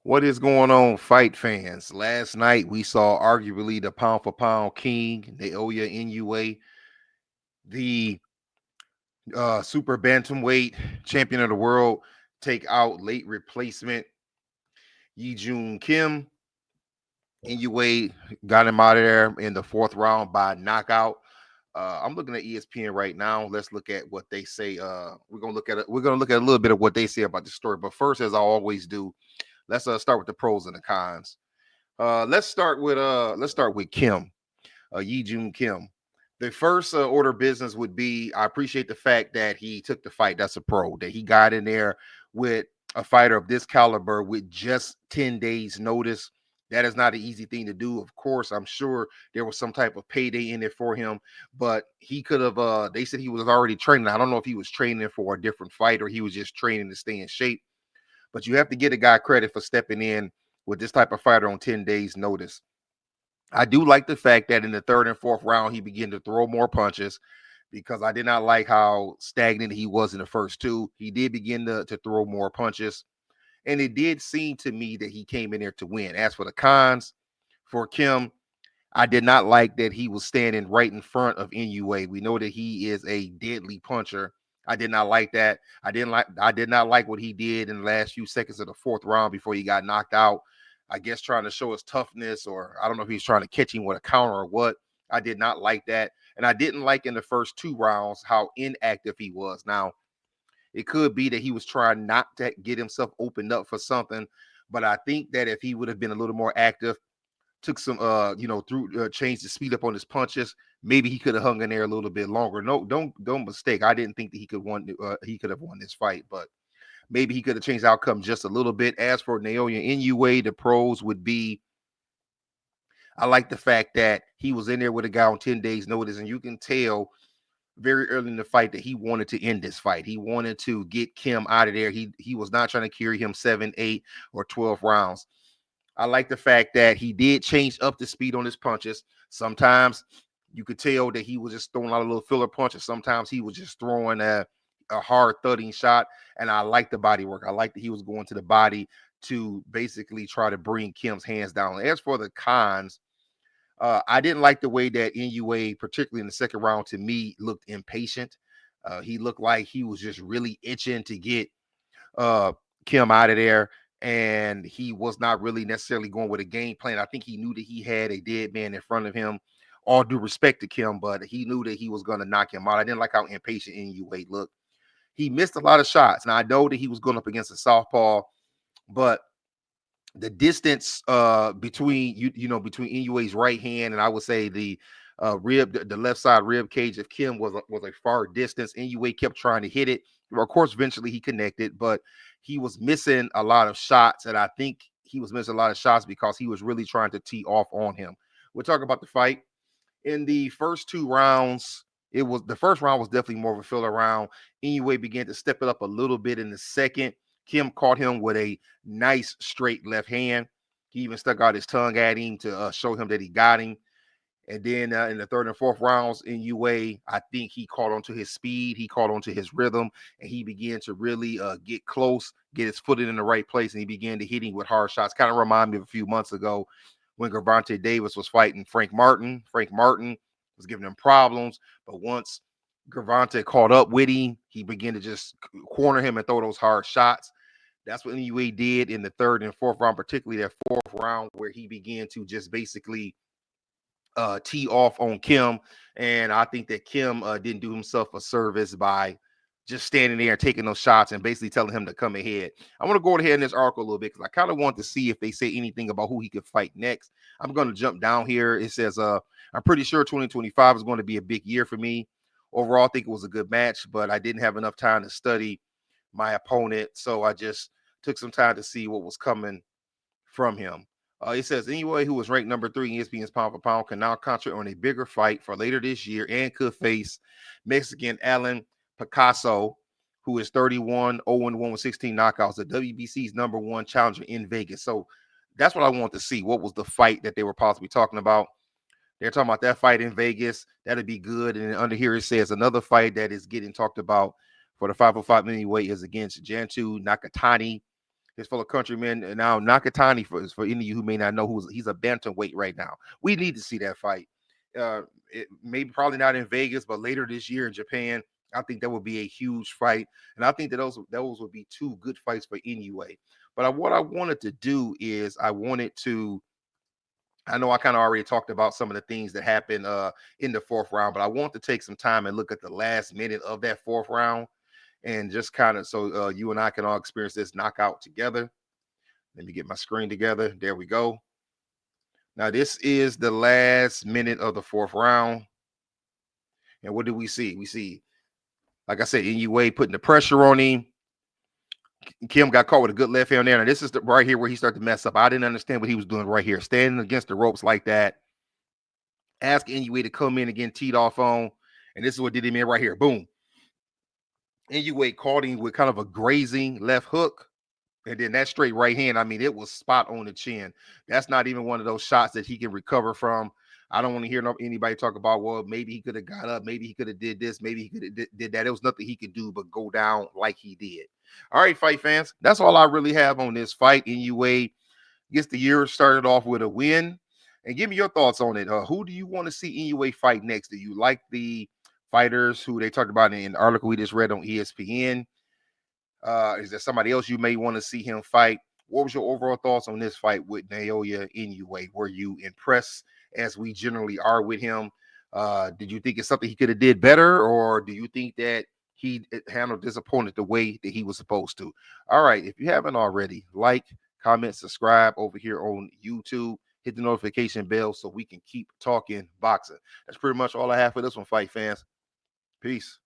What is going on, fight fans? Last night we saw arguably the pound for pound king, Naoya Inoue, the super bantamweight champion of the world, take out late replacement Ye Joon Kim. Inoue got him out of there in the fourth round by knockout. I'm looking at ESPN right now. Let's look at what they say. We're gonna look at it. We're gonna look at a little bit of what they say about the story. But first, as I always do, let's start with the pros and the cons. Let's start with Kim, Ye Joon Kim. The first order of business would be I appreciate the fact that he took the fight. That's a pro. That he got in there with a fighter of this caliber with just 10 days notice. That is not an easy thing to do. Of course, I'm sure there was some type of payday in it for him, but he could have. They said he was already training. I don't know if he was training for a different fight or he was just training to stay in shape. But you have to get a guy credit for stepping in with this type of fighter on 10 days notice. I do like the fact that in the third and fourth round, he began to throw more punches because I did not like how stagnant he was in the first two. He did begin to throw more punches, and it did seem to me that he came in there to win. As for the cons for Kim, I did not like that he was standing right in front of Inoue. We know that he is a deadly puncher. I did not like that. I did not like what he did in the last few seconds of the fourth round before he got knocked out. I guess trying to show his toughness, or I don't know if he's trying to catch him with a counter or what. I did not like that. And I didn't like in the first two rounds how inactive he was. Now, it could be that he was trying not to get himself opened up for something. But I think that if he would have been a little more active, took some through changed the speed up on his punches, maybe he could have hung in there a little bit longer. No, don't mistake, I didn't think that he could have won this fight, but maybe he could have changed the outcome just a little bit. As for Naoya Inoue, the pros would be I like the fact that he was in there with a guy on 10 days notice, and you can tell very early in the fight that he wanted to end this fight. He wanted to get Kim out of there. He was not trying to carry him 7, 8, or 12 rounds. I like the fact that he did change up the speed on his punches. Sometimes you could tell that he was just throwing a lot of little filler punches. Sometimes he was just throwing a hard thudding shot. And I like the body work. I like that he was going to the body to basically try to bring Kim's hands down. As for the cons, I didn't like the way that Inoue, particularly in the second round, to me looked impatient. He looked like he was just really itching to get uh, Kim out of there, and he was not really necessarily going with a game plan. I think he knew that he had a dead man in front of him. All due respect to Kim, but he knew that he was going to knock him out. I didn't like how impatient Inoue looked. He missed a lot of shots. Now I know that he was going up against a southpaw, but the distance between between Inoue's right hand and I would say the left side rib cage of Kim was a far distance. Inoue kept trying to hit it. Well, of course, eventually he connected, but he was missing a lot of shots, and I think he was missing a lot of shots because he was really trying to tee off on him. We'll talk about the fight in the first two rounds. It was the first round was definitely more of a filler round. Inoue began to step it up a little bit in the second. Kim caught him with a nice straight left hand. He even stuck out his tongue at him to show him that he got him. And then in the third and fourth rounds in UA, I think he caught onto his speed, he caught onto his rhythm, and he began to really get close, get his footing in the right place, and he began to hit him with hard shots. Kind of remind me of a few months ago when Gervonta Davis was fighting Frank Martin. Frank Martin was giving him problems, but once Gervonta caught up with him, he began to just corner him and throw those hard shots. That's what NUA did in the third and fourth round, particularly that fourth round where he began to just basically tee off on Kim. And I think that Kim didn't do himself a service by just standing there and taking those shots and basically telling him to come ahead. I want to go ahead in this article a little bit because I kind of want to see if they say anything about who he could fight next. I'm going to jump down here. It says, I'm pretty sure 2025 is going to be a big year for me. Overall, I think it was a good match, but I didn't have enough time to study my opponent. So I just took some time to see what was coming from him. It says anyway, who was ranked number 3 in ESPN's pound for pound, can now concentrate on a bigger fight for later this year and could face Mexican Alan Picasso, who is 31, 0-1 with 16 knockouts, the WBC's number 1 challenger in Vegas. So that's what I want to see. What was the fight that they were possibly talking about? They're talking about that fight in Vegas. That'd be good. And under here it says another fight that is getting talked about for the 505 weight is against Jantu Nakatani. his fellow countrymen. And now Nakatani, for any of you who may not know, he's a bantamweight right now. We need to see that fight. It maybe probably not in Vegas, but later this year in Japan. I think that would be a huge fight, and I think that those would be two good fights for Inoue. But what I wanted to do is I wanted to. I know I kind of already talked about some of the things that happened in the fourth round, but I want to take some time and look at the last minute of that fourth round and just kind of so you and I can all experience this knockout together. Let me get my screen together. There we go. Now, this is the last minute of the fourth round. And what do we see? We see, like I said, Inoue putting the pressure on him. Kim got caught with a good left hand there. And this is right here where he started to mess up. I didn't understand what he was doing right here. Standing against the ropes like that. Ask Inoue to come in again, teed off on. And this is what did him in right here. Boom. Inoue caught him with kind of a grazing left hook. And then that straight right hand, I mean, it was spot on the chin. That's not even one of those shots that he can recover from. I don't want to hear anybody talk about, well, maybe he could have got up. Maybe he could have did this. Maybe he could have did that. There was nothing he could do but go down like he did. All right, fight fans. That's all I really have on this fight. Inoue gets the year started off with a win. And give me your thoughts on it. Who do you want to see Inoue fight next? Do you like the fighters who they talked about in the article we just read on ESPN? Is there somebody else you may want to see him fight? What was your overall thoughts on this fight with Naoya Inoue? Were you impressed, as we generally are with him? Did you think it's something he could have did better, or do you think that he handled this opponent the way that he was supposed to? All right, if you haven't already, like, comment, subscribe over here on YouTube. Hit the notification bell so we can keep talking boxing. That's pretty much all I have for this one, fight fans. Peace.